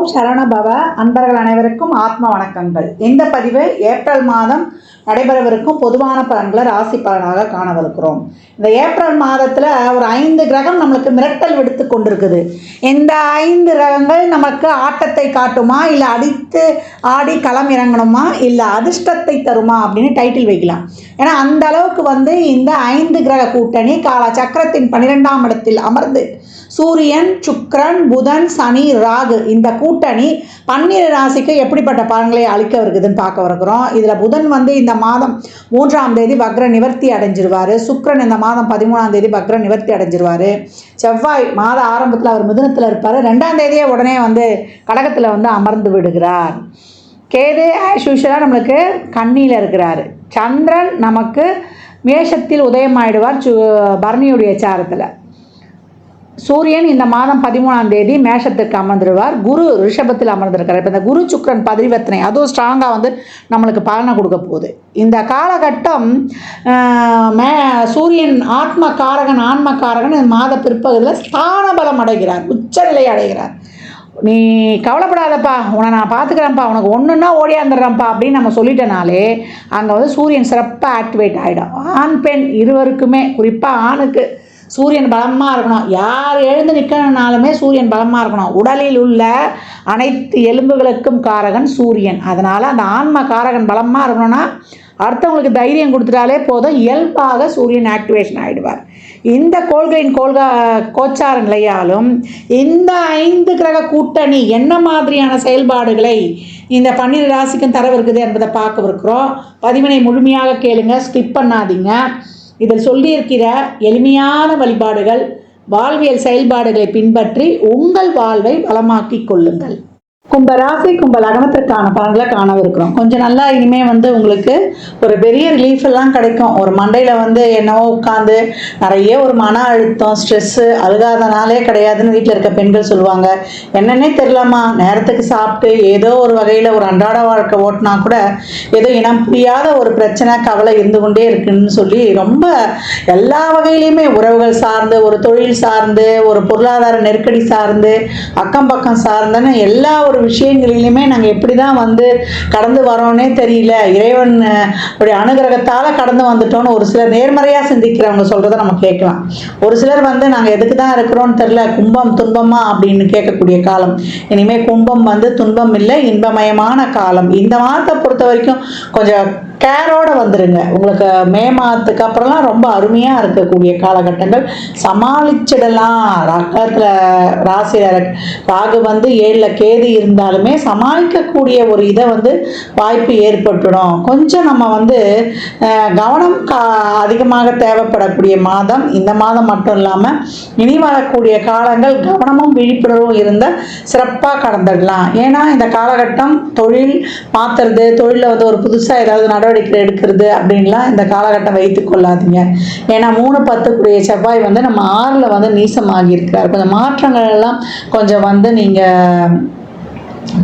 ஓம் சரவணபவ. அன்பர்கள் அனைவருக்கும் ஆத்ம வணக்கங்கள். இந்த பதிவு ஏப்ரல் மாதம் நடைபெறவிருக்கும் பொதுவான பலன்களை ராசி பலனாக காணவிருக்கிறோம். இந்த ஏப்ரல் மாதத்தில் ஒரு 5 கிரகம் நம்மளுக்கு மிரட்டல் விடுத்து கொண்டிருக்குது. இந்த 5 கிரகங்கள் நமக்கு ஆட்டத்தை காட்டுமா, இல்லை அடித்து ஆடி களம் இறங்கணுமா, இல்லை அதிர்ஷ்டத்தை தருமா அப்படின்னு டைட்டில் வைக்கலாம். ஏன்னா அந்த அளவுக்கு இந்த 5 கிரக கூட்டணி கால சக்கரத்தின் 12ஆம் இடத்தில் அமர்ந்து சூரியன், சுக்கிரன், புதன், சனி, ராகு இந்த கூட்டணி 12 ராசிக்கு எப்படிப்பட்ட பலன்களை அளிக்க இருக்குதுன்னு பார்க்க இருக்கிறோம். இதில் புதன் இந்த மாதம் 3ஆம் தேதி வக்ர நிவர்த்தி அடைஞ்சிருவார். சுக்கிரன் இந்த மாதம் 13ஆம் தேதி வக்ர நிவர்த்தி அடைஞ்சிருவார். செவ்வாய் மாத ஆரம்பத்தில் அவர் மிதுனத்தில் இருப்பார். 2ஆம் தேதியே உடனே கடகத்தில் அமர்ந்து விடுகிறார். கேது ஆஸ் யூஷுவலாக நம்மளுக்கு கன்னியில் இருக்கிறார். சந்திரன் நமக்கு மேஷத்தில் உதயமாயிடுவார் பரணியுடைய சாரத்தில். சூரியன் இந்த மாதம் 13ஆம் தேதி மேஷத்துக்கு அமர்ந்துடுவார். குரு ரிஷபத்தில் அமர்ந்திருக்கிறார். இப்போ இந்த குரு சுக்கிரன் பரிவர்த்தனை அதுவும் ஸ்ட்ராங்காக நம்மளுக்கு பலனை கொடுக்க போகுது. இந்த காலகட்டம் சூரியன் ஆத்ம காரகன் ஆன்ம காரகன் இந்த மாத பிற்பகுதியில் ஸ்தான பலம் அடைகிறார், உச்சநிலை அடைகிறார். நீ கவலைப்படாதப்பா, உன்னை நான் பார்த்துக்கிறேன்ப்பா, உனக்கு ஒன்றுன்னா ஓடியாந்துடுறேன்ப்பா அப்படின்னு நம்ம சொல்லிட்டனாலே அங்கே சூரியன் சிறப்பாக ஆக்டிவேட் ஆகிடும். ஆண் பெண் இருவருக்குமே, குறிப்பாக ஆணுக்கு சூரியன் பலமாக இருக்கணும். யார் எழுந்து நிற்கணுனாலுமே சூரியன் பலமாக இருக்கணும். உடலில் உள்ள அனைத்து எலும்புகளுக்கும் காரகன் சூரியன். அதனால் அந்த ஆன்ம காரகன் பலமாக இருக்கணும்னா அடுத்தவங்களுக்கு தைரியம் கொடுத்துட்டாலே போதும், இயல்பாக சூரியன் ஆக்டிவேஷன் ஆகிடுவார். இந்த கோள்களின் கோச்சார நிலையாலும் இந்த 5 கிரக கூட்டணி என்ன மாதிரியான செயல்பாடுகளை இந்த 12 ராசிக்கும் தரவிருக்குது என்பதை பார்க்கவிருக்கிறோம். பதிவினை முழுமையாக கேளுங்க, ஸ்கிப் பண்ணாதீங்க. இதில் சொல்லியிருக்கிற எளிமையான வழிபாடுகள், வாழ்வியல் செயல்பாடுகளை பின்பற்றி உங்கள் வாழ்வை வளமாக்கி கொள்ளுங்கள். கும்பராசி கும்ப லக்னத்திற்கான பலன்களை காணவிருக்கிறோம். கொஞ்சம் நல்லா இனிமேல் உங்களுக்கு ஒரு பெரிய ரிலீஃப் எல்லாம் கிடைக்கும். ஒரு மண்டையில் என்னவோ உட்காந்து நிறைய ஒரு மன அழுத்தம், ஸ்ட்ரெஸ்ஸு, அழுகாதனாலே கிடையாதுன்னு வீட்டில் இருக்க பெண்கள் சொல்லுவாங்க. என்னன்னே தெரியலாமா, நேரத்துக்கு சாப்பிட்டு ஏதோ ஒரு வகையில் ஒரு அன்றாட வாழ்க்கை ஓட்டினா கூட ஏதோ இனம் புரியாத ஒரு பிரச்சனை, கவலை இருந்து கொண்டே இருக்குன்னு சொல்லி ரொம்ப எல்லா வகையிலையுமே உறவுகள் சார்ந்து, ஒரு தொழில் சார்ந்து, ஒரு பொருளாதார நெருக்கடி சார்ந்து, அக்கம் பக்கம் சார்ந்துன்னு எல்லா ஒரு விஷயங்களிலுமே நாங்கள் எப்படி தான் கடந்து வரோன்னே தெரியல. இறைவன் அனுகிரகத்தால் கடந்து வந்துட்டோன்னு ஒரு சிலர் நேர்மறையாக சிந்திக்கிறவங்க சொல்கிறத நம்ம கேட்கலாம். ஒரு சிலர் நாங்கள் எதுக்கு தான் இருக்கிறோன்னு தெரியல, கும்பம் துன்பமா அப்படின்னு கேட்கக்கூடிய காலம். இனிமேல் கும்பம் துன்பம் இல்லை, இன்பமயமான காலம். இந்த மாதத்தை பொறுத்த வரைக்கும் கொஞ்சம் கேரோட வந்துடுங்க. உங்களுக்கு மே மாதத்துக்கு அப்புறம்லாம் ரொம்ப அருமையாக இருக்கக்கூடிய காலகட்டங்கள். சமாளிச்சிடலாம். ரக்கத்தில் ராசியில் ராகு 7ல் கேது இருந்தாலுமே சமாளிக்கக்கூடிய ஒரு இதை வாய்ப்பு ஏற்பட்டுடும். கொஞ்சம் நம்ம கவனம் அதிகமாக தேவைப்படக்கூடிய மாதம் இந்த மாதம் மட்டும் இல்லாமல் இனி வரக்கூடிய காலங்கள் கவனமும் விழிப்புணர்வும் இருந்த சிறப்பாக கடந்துடலாம். ஏன்னா இந்த காலகட்டம் தொழில் மாற்றுறது, தொழிலில் ஒரு புதுசாக ஏதாவது நடவடிக்கை எடுக்கிறது அப்படின்லாம் இந்த காலகட்டம் வைத்துக் கொள்ளாதீங்க. ஏன்னா 3-10 செவ்வாய் நம்ம 6ல் நீசமாகி இருக்கிறார். கொஞ்சம் மாற்றங்கள் எல்லாம் கொஞ்சம் நீங்கள்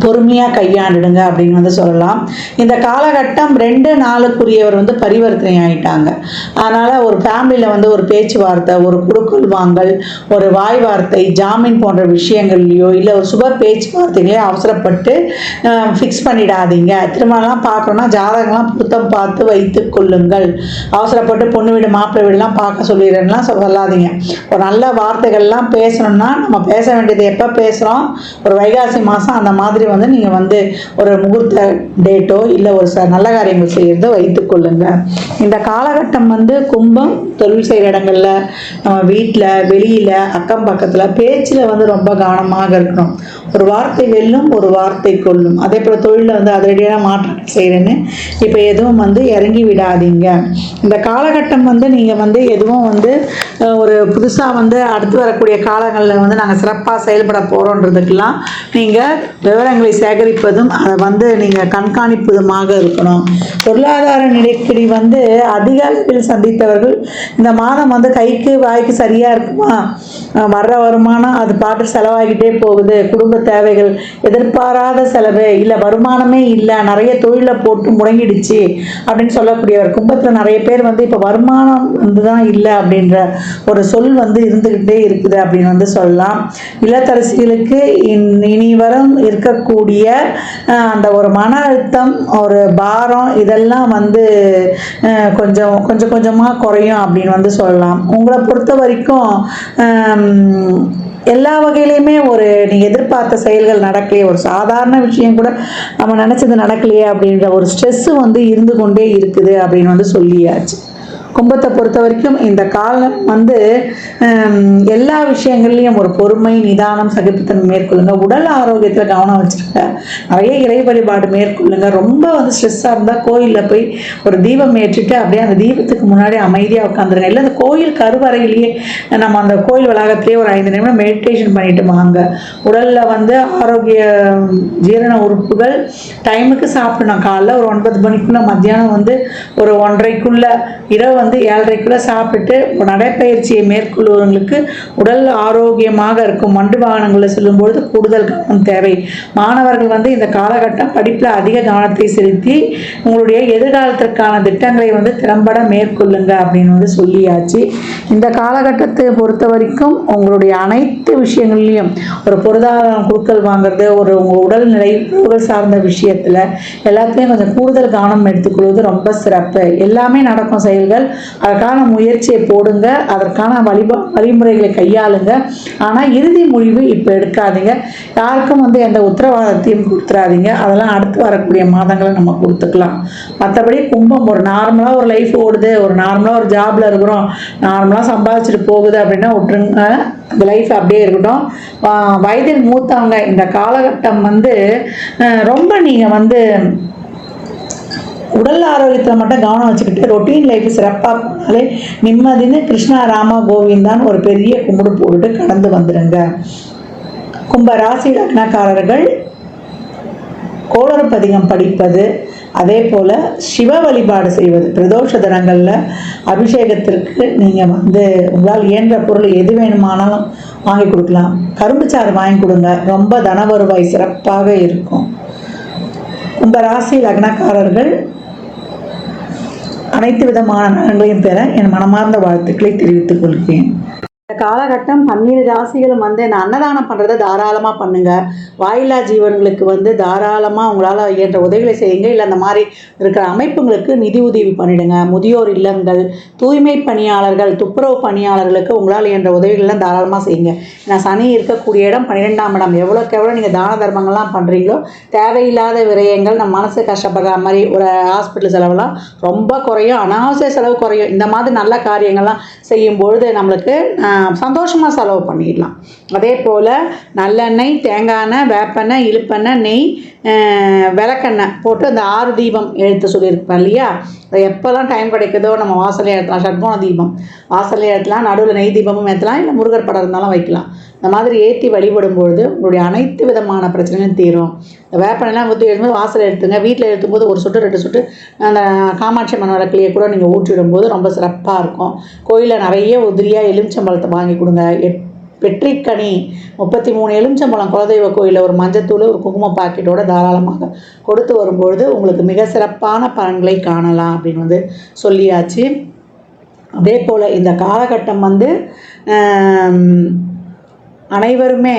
பொறுமையாக கையாண்டுடுங்க அப்படின்னு சொல்லலாம். இந்த காலகட்டம் 2-4 பரிவர்த்தனை ஆகிட்டாங்க. அதனால் ஒரு ஃபேமிலியில் ஒரு பேச்சுவார்த்தை, ஒரு குடுக்கல் வாங்கல், ஒரு வாய் வார்த்தை, ஜாமீன் போன்ற விஷயங்கள்லையோ இல்லை ஒரு சுப பேச்சுவார்த்தைகளையோ அவசரப்பட்டு ஃபிக்ஸ் பண்ணிடாதீங்க. திருமணம்லாம் பார்க்கணுன்னா ஜாதகம்லாம் பொருத்தம் பார்த்து வைத்து கொள்ளுங்கள். அவசரப்பட்டு பொண்ணு வீடு மாப்பிள்ளை வீடுலாம் பார்க்க சொல்லிடுறேன்னா சொல்லாதீங்க. ஒரு நல்ல வார்த்தைகள்லாம் பேசணும்னா நம்ம பேச வேண்டியது எப்போ பேசுகிறோம், ஒரு வைகாசி மாதம் அந்த மாதிரி நீங்கள் ஒரு முகூர்த்த டேட்டோ இல்லை ஒரு நல்ல காரியங்கள் செய்கிறத வைத்துக் கொள்ளுங்க. இந்த காலகட்டம் கும்பம் தொழில் செய்கிற இடங்களில், நம்ம வீட்டில், வெளியில், அக்கம் பக்கத்தில் பேச்சில் ரொம்ப கவனமாக இருக்கணும். ஒரு வார்த்தை வெல்லும், ஒரு வார்த்தை கொல்லும். அதே போல் தொழிலில் அதிரடியான மாற்றங்கள் செய்கிறேன்னு இப்போ எதுவும் இறங்கி விடாதீங்க. இந்த காலகட்டம் நீங்கள் எதுவும் ஒரு புதுசாக அடுத்து வரக்கூடிய காலங்களில் நாங்கள் சிறப்பாக செயல்பட போகிறோன்றதுக்கெல்லாம் நீங்கள் விவரங்களை சேகரிப்பதும் அதை நீங்கள் கண்காணிப்பதுமாக இருக்கணும். பொருளாதார நெருக்கடி அதிக அளவில் சந்தித்தவர்கள் இந்த மாதம் கைக்கு வாய்க்கு சரியாக இருக்குமா, வர்ற வருமானம் அது பாட்டு செலவாகிட்டே போகுது, குடும்ப தேவைகள், எதிர்பாராத செலவு, இல்லை வருமானமே இல்லை, நிறைய தொழிலை போட்டு முடங்கிடுச்சு அப்படின்னு சொல்லக்கூடியவர். கும்பத்தில் நிறைய பேர் இப்போ வருமானம் தான் இல்லை அப்படின்ற ஒரு சொல் வந்து இருந்துக்கிட்டே இருக்குது அப்படின்னு வந்து சொல்லலாம். இல்லத்தரசிகளுக்கு இனி வரும் இருக்கக்கூடிய அந்த ஒரு மன அழுத்தம், ஒரு பாரம், இதெல்லாம் வந்து கொஞ்சம் கொஞ்சம் கொஞ்சமாக குறையும் அப்படின்னு வந்து சொல்லலாம். உங்களை பொறுத்த வரைக்கும் எல்லா வகையிலையுமே ஒரு நீங்கள் எதிர்பார்த்த செயல்கள் நடக்கலையே, ஒரு சாதாரண விஷயம் கூட நம்ம நினச்சது நடக்கலையே அப்படின்ற ஒரு ஸ்ட்ரெஸ்ஸு வந்து இருந்து கொண்டே இருக்குது அப்படின்னு வந்து சொல்லியாச்சு. கும்பத்தை பொறுத்த வரைக்கும் இந்த காலம் வந்து எல்லா விஷயங்கள்லையும் ஒரு பொறுமை, நிதானம், சகிப்புத்தன்மை மேற்கொள்ளுங்க. உடல் ஆரோக்கியத்தில் கவனம் வச்சுருங்க. நிறைய இறை வழிபாடு மேற்கொள்ளுங்க. ரொம்ப வந்து ஸ்ட்ரெஸ்ஸாக இருந்தால் கோயிலில் போய் ஒரு தீபம் ஏற்றிட்டு அப்படியே அந்த தீபத்துக்கு முன்னாடி அமைதியாக உட்காந்துருங்க. இல்லை அந்த கோயில் கருவறையிலேயே நம்ம அந்த கோயில் வளாகத்திலேயே ஒரு 5 நிமிடம் மெடிடேஷன் பண்ணிட்டு வாங்க. உடலில் வந்து ஆரோக்கிய ஜீரண உறுப்புகள் டைமுக்கு சாப்பிடணும். காலைல ஒரு 9 மணிக்குள்ளே, மத்தியானம் வந்து ஒரு 1:30க்குள்ளே, இரவு வந்து 7:30க்குள்ளே சாப்பிட்டு நடைப்பயிற்சியை மேற்கொள்வவங்களுக்கு உடல் ஆரோக்கியமாக இருக்கும். வண்டு வாகனங்களில் செல்லும்பொழுது கூடுதல் கவனம் தேவை. மாணவர்கள் வந்து இந்த காலகட்டம் படிப்பில் அதிக கவனத்தை செலுத்தி உங்களுடைய எதிர்காலத்திற்கான திட்டங்களை வந்து திறம்பட மேற்கொள்ளுங்க அப்படின்னு வந்து சொல்லியாச்சு. இந்த காலகட்டத்தை பொறுத்த வரைக்கும் உங்களுடைய அனைத்து விஷயங்கள்லையும் ஒரு பொருளாதாரம் கொடுக்கல் வாங்குறது, ஒரு உங்கள் உடல்நிலை, உடல் சார்ந்த விஷயத்தில் எல்லாத்துலேயும் கொஞ்சம் கூடுதல் கவனம் எடுத்துக்கொள்வது ரொம்ப சிறப்பு. எல்லாமே நடக்கும் செயல்கள், அதற்கான முயற்சியை போடுங்க, அதற்கான வழிமுறைகளை கையாளுங்க. ஆனால் இறுதி முடிவு இப்போ எடுக்காதீங்க. யாருக்கும் வந்து எந்த உத்தரவாதத்தையும் கொடுத்துடாதீங்க. அதெல்லாம் அடுத்து வரக்கூடிய மாதங்களை நம்ம கொடுத்துக்கலாம். மற்றபடி கும்பம் ஒரு நார்மலாக ஒரு லைஃப் ஓடுது, ஒரு நார்மலாக ஒரு ஜாபில் இருக்கிறோம், நார்மலாக சம்பாதிச்சுட்டு போகுது அப்படின்னா விட்டுருங்க. அந்த லைஃப் அப்படியே இருக்கட்டும். வயதில் மூத்தவங்க இந்த காலகட்டம் வந்து ரொம்ப நீங்கள் வந்து உடல் ஆரோக்கியத்தில் மட்டும் கவனம் வச்சுக்கிட்டு ரொட்டீன் லைஃப் சிறப்பாக போனாலே நிம்மதின்னு கிருஷ்ணா ராமா கோவிந்தான்னு ஒரு பெரிய கும்பிடு போட்டுட்டு கடந்து வந்துடுங்க. கும்ப ராசி லக்னக்காரர்கள் கோளறு பதிகம் படிப்பது, அதே போல் சிவ வழிபாடு செய்வது, பிரதோஷ தினங்களில் அபிஷேகத்திற்கு நீங்கள் வந்து உங்களால் இயன்ற பொருள் எது வேணுமானாலும் வாங்கி கொடுக்கலாம். கரும்புச்சாறு வாங்கி கொடுங்க, ரொம்ப தன வருவாய் சிறப்பாக இருக்கும். கும்ப ராசி லக்னக்காரர்கள் அனைத்து விதமான நலன்களையும் பெற என் மனமார்ந்த வாழ்த்துக்களை தெரிவித்துக் கொள்கிறேன். இந்த காலகட்டம் 12 ராசிகளும் வந்து இந்த அன்னதானம் பண்ணுறதை தாராளமாக பண்ணுங்கள். வாயில்லா ஜீவன்களுக்கு வந்து தாராளமாக உங்களால் இயன்ற உதவிகளை செய்யுங்க. இல்லை அந்த மாதிரி இருக்கிற அமைப்புங்களுக்கு நிதி உதவி பண்ணிவிடுங்க. முதியோர் இல்லங்கள், தூய்மை பணியாளர்கள், துப்புரவு பணியாளர்களுக்கு உங்களால் இயன்ற உதவிகள்லாம் தாராளமாக செய்யுங்க. ஏன்னா சனி இருக்கக்கூடிய இடம் 12ஆம் இடம். எவ்வளோக்கு எவ்வளோ நீங்கள் தான தர்மங்கள்லாம் பண்ணுறீங்களோ தேவையில்லாத விரயங்கள், நம்ம மனசு கஷ்டப்படுற மாதிரி ஒரு ஹாஸ்பிட்டல் செலவுலாம் ரொம்ப குறையும், அனாவசிய செலவு குறையும். இந்த மாதிரி நல்ல காரியங்கள்லாம் செய்யும்பொழுது நம்மளுக்கு சந்தோஷமாக செலவு பண்ணிடலாம். அதே போல் நல்லெண்ணெய், தேங்காய் எண்ணெய், வேப்பெண்ணெய், இழுப்பெண்ணெய், நெய், விளக்கெண்ணெய் போட்டு அந்த 6 தீபம் எழுத்து சொல்லியிருப்பேன் இல்லையா, அதை எப்போல்லாம் டைம் கிடைக்குதோ நம்ம வாசலே ஏற்றலாம். ஷட்கோண தீபம் வாசலே ஏற்றலாம், நடுவில் நெய் தீபமும் ஏற்றலாம், இல்லை முருகர் படம் இருந்தாலும் வைக்கலாம். இந்த மாதிரி ஏற்றி வழிபடும்பொழுது உங்களுடைய அனைத்து விதமான பிரச்சனையும் தீரும். இந்த வேப்பெண்ணெய்லாம் ஊற்றி எழுதும்போது வாசல் எடுத்துங்க. வீட்டில் எழுத்தும்போது 1 சொட்டு 2 சொட்டு அந்த காமாட்சி அம்மன் விளக்குலையே கூட நீங்கள் ஊற்றிடும்போது ரொம்ப சிறப்பாக இருக்கும். கோயிலில் நிறைய உதிரியாக எலுமிச்சம்பழத்தை வாங்கி கொடுங்க. வெற்றிக்கனி 33 எலுமிச்சம்பழம் குலதெய்வ கோயிலில் ஒரு மஞ்சத்தூள், ஒரு குங்கும பாக்கெட்டோடு தாராளமாக கொடுத்து வரும்பொழுது உங்களுக்கு மிக சிறப்பான பலன்களை காணலாம் அப்படின்னு வந்து சொல்லியாச்சு. அதே போல் இந்த காலகட்டம் வந்து அனைவருமே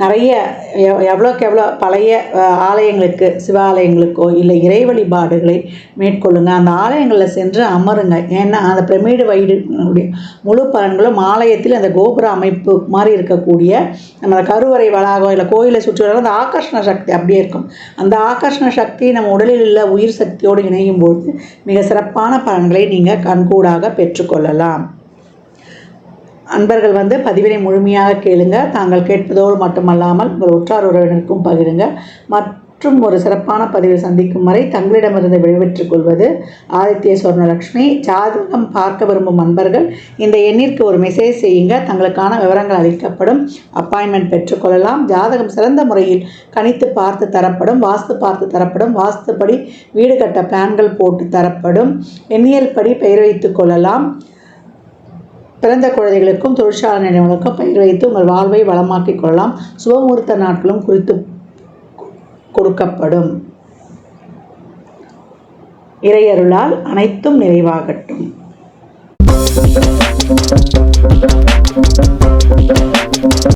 நிறைய எவ்வளோக்கு எவ்வளோ பழைய ஆலயங்களுக்கு, சிவாலயங்களுக்கோ இல்லை இறை வழிபாடுகளை மேற்கொள்ளுங்க. அந்த ஆலயங்களில் சென்று அமருங்க. ஏன்னா அந்த பிரமிடு வைடுடைய முழு பலன்களும் ஆலயத்தில் அந்த கோபுர அமைப்பு மாதிரி இருக்கக்கூடிய நம்ம கருவறை வளாகம் இல்லை கோயிலை சுற்றி வர அந்த ஆகர்ஷண சக்தி அப்படியே இருக்கும். அந்த ஆகர்ஷண சக்தி நம்ம உடலில் உள்ள உயிர் சக்தியோடு இணையும் போது மிக சிறப்பான பலன்களை நீங்கள் கண்கூடாக பெற்றுக்கொள்ளலாம். அன்பர்கள் வந்து பதிவினை முழுமையாக கேளுங்க. தாங்கள் கேட்பதோடு மட்டுமல்லாமல் உங்கள் உற்றார் உறவினருக்கும் பகிருங்க. மற்றும் ஒரு சிறப்பான பதிவில் சந்திக்கும் வரை தங்களிடமிருந்து விடைபெற்றுக் கொள்வது ஆதித்ய சொர்ணலக்ஷ்மி. ஜாதகம் பார்க்க விரும்பும் அன்பர்கள் இந்த எண்ணிற்கு ஒரு மெசேஜ் செய்யுங்க. தங்களுக்கான விவரங்கள் அளிக்கப்படும். அப்பாயின்மெண்ட் பெற்றுக்கொள்ளலாம். ஜாதகம் சிறந்த முறையில் கணித்து பார்த்து தரப்படும். வாஸ்து பார்த்து தரப்படும். வாஸ்துப்படி வீடு கட்ட பிளான்கள் போட்டு தரப்படும். எண்ணியல் படி பெயர் வைத்துக் கொள்ளலாம். பிறந்த குழந்தைகளுக்கும் தொழிற்சாலை நிறுவனங்களுக்கும் பெயர் வைத்து உங்கள் வாழ்வை வளமாக்கிக் கொள்ளலாம். சுபமுகூர்த்த நாட்களும் குறித்து கொடுக்கப்படும். இறையருளால் அனைத்தும் நிறைவாகட்டும்.